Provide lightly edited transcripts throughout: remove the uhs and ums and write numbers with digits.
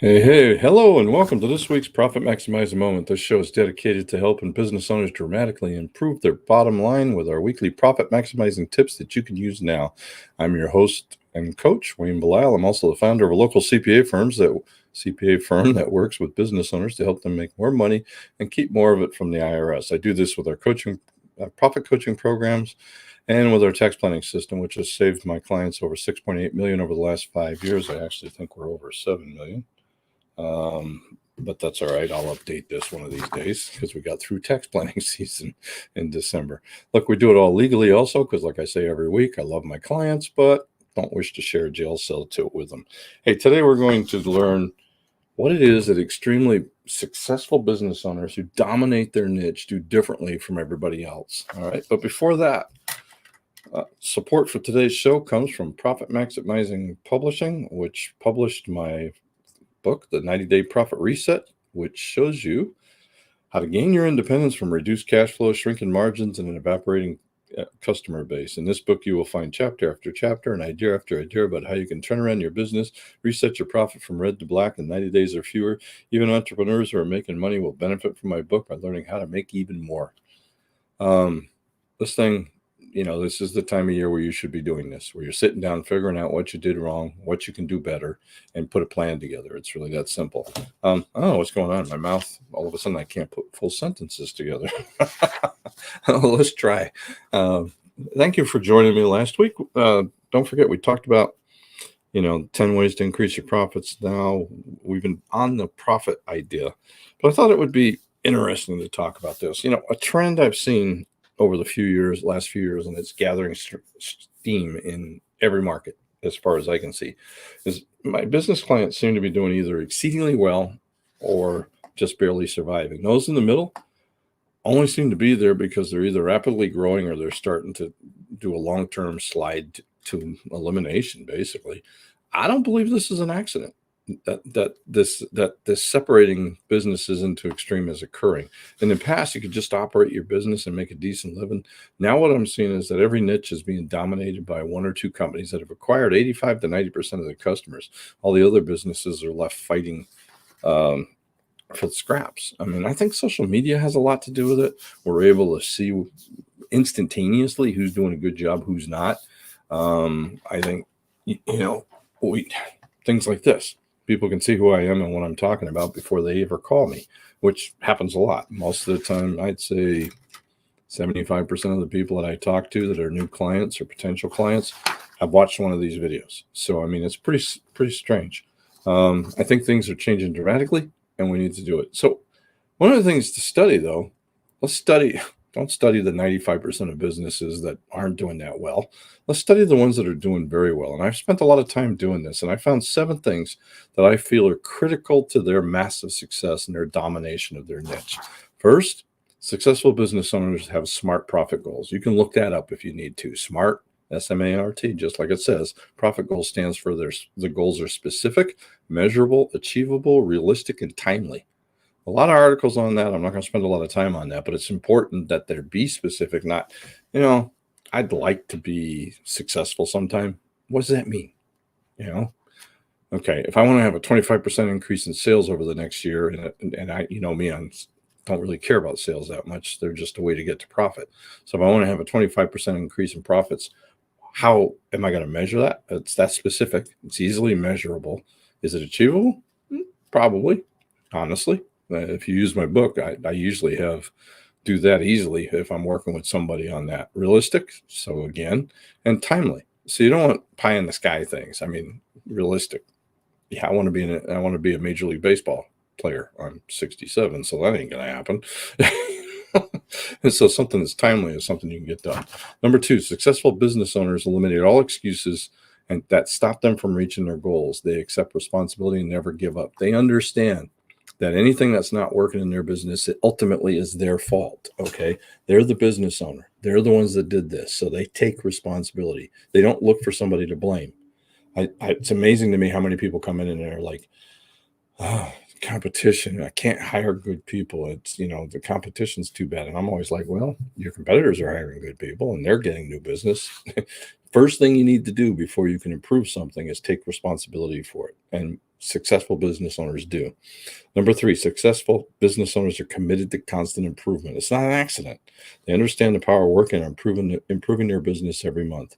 Hey, hello, and welcome to this week's Profit Maximizer Moment. This show is dedicated to helping business owners dramatically improve their bottom line with our weekly profit maximizing tips that you can use now. I'm your host and coach, Wayne Belisle. I'm also the founder of a local CPA firm that works with business owners to help them make more money and keep more of it from the IRS. I do this with our profit coaching programs, and with our tax planning system, which has saved my clients over 6.8 million over the last 5 years. I actually think we're over 7 million. But that's all right. I'll update this one of these days because we got through tax planning season in December. Look, we do it all legally also because, like I say every week, I love my clients, but don't wish to share a jail cell tilt with them. Hey, today we're going to learn what it is that extremely successful business owners who dominate their niche do differently from everybody else. All right. But before that, support for today's show comes from Profit Maximizing Publishing, which published my book, The 90-Day Profit Reset, which shows you how to gain your independence from reduced cash flow, shrinking margins, and an evaporating customer base. In this book, you will find chapter after chapter and idea after idea about how you can turn around your business, reset your profit from red to black in 90 days or fewer. Even entrepreneurs who are making money will benefit from my book by learning how to make even more. This thing, this is the time of year where you should be doing this, where you're sitting down, figuring out what you did wrong, what you can do better, and put a plan together. It's really that simple. I don't know what's going on in my mouth. All of a sudden, I can't put full sentences together. Let's try. Thank you for joining me last week. Don't forget, we talked about 10 ways to increase your profits. Now we've been on the profit idea, but I thought it would be interesting to talk about this. A trend I've seen over the last few years, and it's gathering steam in every market as far as I can see, is my business clients seem to be doing either exceedingly well or just barely surviving. Those in the middle only seem to be there because they're either rapidly growing or they're starting to do a long-term slide to elimination, basically. I don't believe this is an accident. That this separating businesses into extreme is occurring. In the past, you could just operate your business and make a decent living. Now what I'm seeing is that every niche is being dominated by one or two companies that have acquired 85 to 90% of the customers. All the other businesses are left fighting for the scraps. I mean, I think social media has a lot to do with it. We're able to see instantaneously who's doing a good job, who's not. I think, things like this. People can see who I am and what I'm talking about before they ever call me, which happens a lot. Most of the time, I'd say 75% of the people that I talk to that are new clients or potential clients have watched one of these videos. So, I mean, it's pretty strange. I think things are changing dramatically, and we need to do it. So one of the things to study, though, don't study the 95% of businesses that aren't doing that well. Let's study the ones that are doing very well. And I've spent a lot of time doing this, and I found 7 things that I feel are critical to their massive success and their domination of their niche. First, successful business owners have SMART profit goals. You can look that up if you need to. SMART, SMART, just like it says. Profit goal stands for the goals are specific, measurable, achievable, realistic, and timely. A lot of articles on that. I'm not going to spend a lot of time on that, but it's important that there be specific, not, I'd like to be successful sometime. What does that mean? Okay, if I want to have a 25% increase in sales over the next year, and I, me, I don't really care about sales that much. They're just a way to get to profit. So if I want to have a 25% increase in profits, how am I going to measure that? It's that specific. It's easily measurable. Is it achievable? Probably, honestly. If you use my book, I usually do that easily if I'm working with somebody on that. Realistic, so again, and timely. So you don't want pie in the sky things. I mean, realistic. Yeah, I want to be a Major League Baseball player. I'm 67, so that ain't gonna happen. And so something that's timely is something you can get done. Number 2, successful business owners eliminate all excuses and that stop them from reaching their goals. They accept responsibility and never give up. They understand that anything that's not working in their business, it ultimately is their fault. Okay. They're the business owner. They're the ones that did this. So they take responsibility. They don't look for somebody to blame. It's amazing to me how many people come in and they're like, oh, competition. I can't hire good people. It's, the competition's too bad. And I'm always like, well, your competitors are hiring good people and they're getting new business. First thing you need to do before you can improve something is take responsibility for it. And successful business owners do. Number 3, successful business owners are committed to constant improvement. It's not an accident. They understand the power of working on improving their business every month.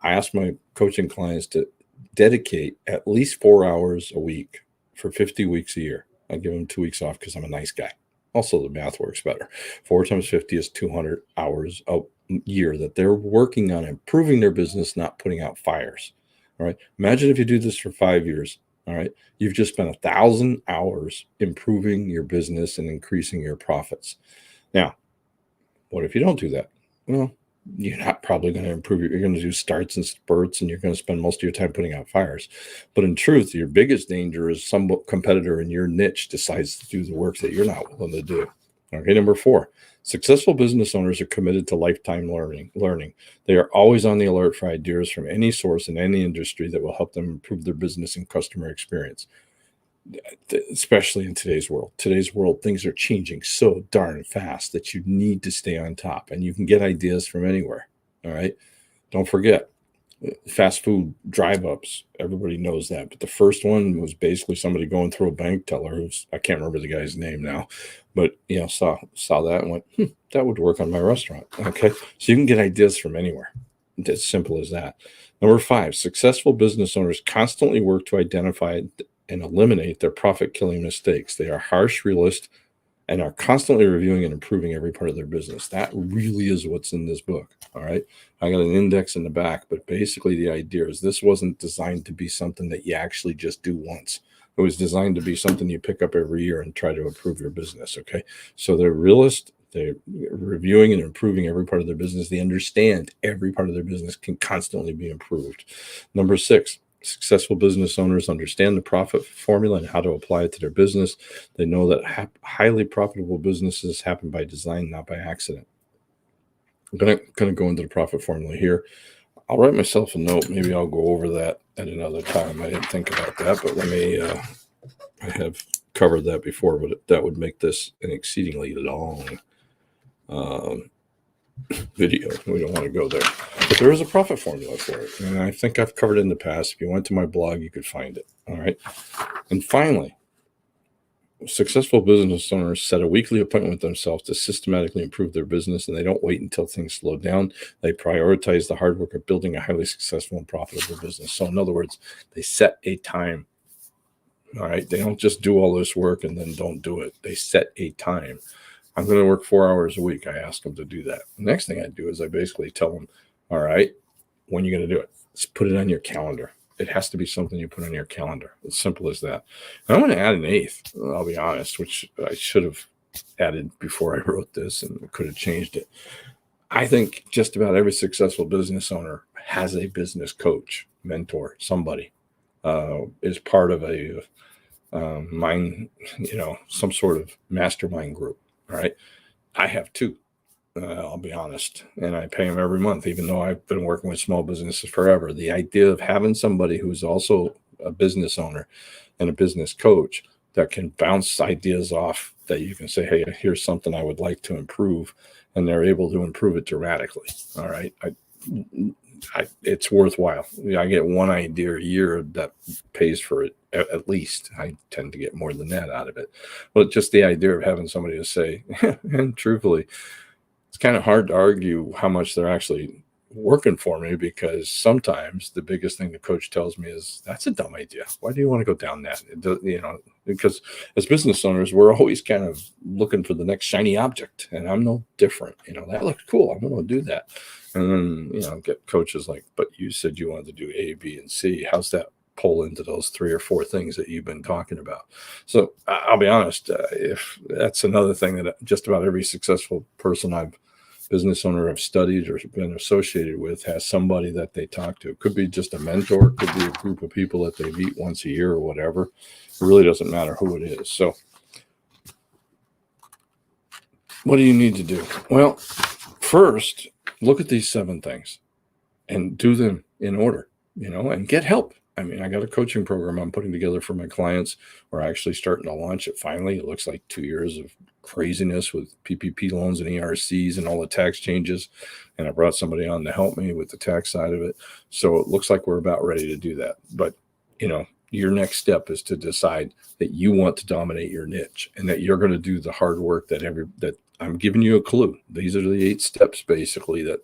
I ask my coaching clients to dedicate at least 4 hours a week for 50 weeks a year. I give them 2 weeks off because I'm a nice guy. Also, the math works better. 4 times 50 is 200 hours a year that they're working on improving their business, not putting out fires. All right. Imagine if you do this for 5 years. All right. You've just spent 1,000 hours improving your business and increasing your profits. Now, what if you don't do that? Well, you're not probably going to improve. You're going to do starts and spurts, and you're going to spend most of your time putting out fires. But in truth, your biggest danger is some competitor in your niche decides to do the work that you're not willing to do. Okay, number 4, successful business owners are committed to lifetime learning. They are always on the alert for ideas from any source in any industry that will help them improve their business and customer experience, especially in today's world. Today's world, things are changing so darn fast that you need to stay on top, and you can get ideas from anywhere. All right. Don't forget, fast food drive-ups. Everybody knows that. But the first one was basically somebody going through a bank teller who's, I can't remember the guy's name now, but saw that and went, that would work on my restaurant. Okay. So you can get ideas from anywhere. It's as simple as that. Number 5, successful business owners constantly work to identify and eliminate their profit-killing mistakes. They are harsh, realist, and are constantly reviewing and improving every part of their business. That really is what's in this book. All right. I got an index in the back, but basically the idea is this wasn't designed to be something that you actually just do once. It was designed to be something you pick up every year and try to improve your business. Okay. So they're realist. They're reviewing and improving every part of their business. They understand every part of their business can constantly be improved. Number 6, successful business owners understand the profit formula and how to apply it to their business. They know that highly profitable businesses happen by design, not by accident. I'm going to go into the profit formula here. I'll write myself a note. Maybe I'll go over that at another time. I didn't think about that, but let me, I have covered that before, but that would make this an exceedingly long video. We don't want to go there, but there is a profit formula for it, and I think I've covered it in the past. If you went to my blog, you could find it. All right. And finally, successful business owners set a weekly appointment with themselves to systematically improve their business, and they don't wait until things slow down. They prioritize the hard work of building a highly successful and profitable business. So in other words, they set a time. All right. They don't just do all this work and then don't do it. They set a time. I'm going to work 4 hours a week. I ask them to do that. The next thing I do is I basically tell them, all right, when are you going to do it? Let's put it on your calendar. It has to be something you put on your calendar. It's simple as that. And I'm going to add an 8th, I'll be honest, which I should have added before I wrote this and could have changed it. I think just about every successful business owner has a business coach, mentor, somebody is part of a mind, some sort of mastermind group. All right. I have 2. I'll be honest, and I pay them every month, even though I've been working with small businesses forever. The idea of having somebody who's also a business owner and a business coach that can bounce ideas off that you can say, hey, here's something I would like to improve, and they're able to improve it dramatically. All right. It's worthwhile. I get one idea a year that pays for it at least. I tend to get more than that out of it. But just the idea of having somebody to say, and truthfully, it's kind of hard to argue how much they're actually working for me, because sometimes the biggest thing the coach tells me is, that's a dumb idea. Why do you want to go down that? Because as business owners, we're always kind of looking for the next shiny object, and I'm no different. That looks cool. I'm going to do that. And then, get coaches like, but you said you wanted to do A, B, and C. How's that pull into those 3 or 4 things that you've been talking about? So I'll be honest, if that's another thing that just about every successful business owner I've studied or been associated with has somebody that they talk to. It could be just a mentor, could be a group of people that they meet once a year or whatever. It really doesn't matter who it is. So what do you need to do? Well, first, look at these 7 things and do them in order, and get help. I mean, I got a coaching program I'm putting together for my clients. We're actually starting to launch it finally. It looks like 2 years of craziness with PPP loans and ERCs and all the tax changes. And I brought somebody on to help me with the tax side of it. So it looks like we're about ready to do that. But, your next step is to decide that you want to dominate your niche and that you're going to do the hard work that I'm giving you a clue. These are the 8 steps basically that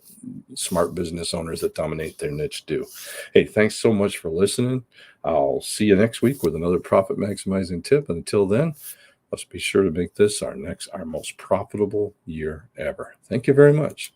smart business owners that dominate their niche do. Hey, thanks so much for listening. I'll see you next week with another profit maximizing tip. And until then, let's be sure to make this our most profitable year ever. Thank you very much.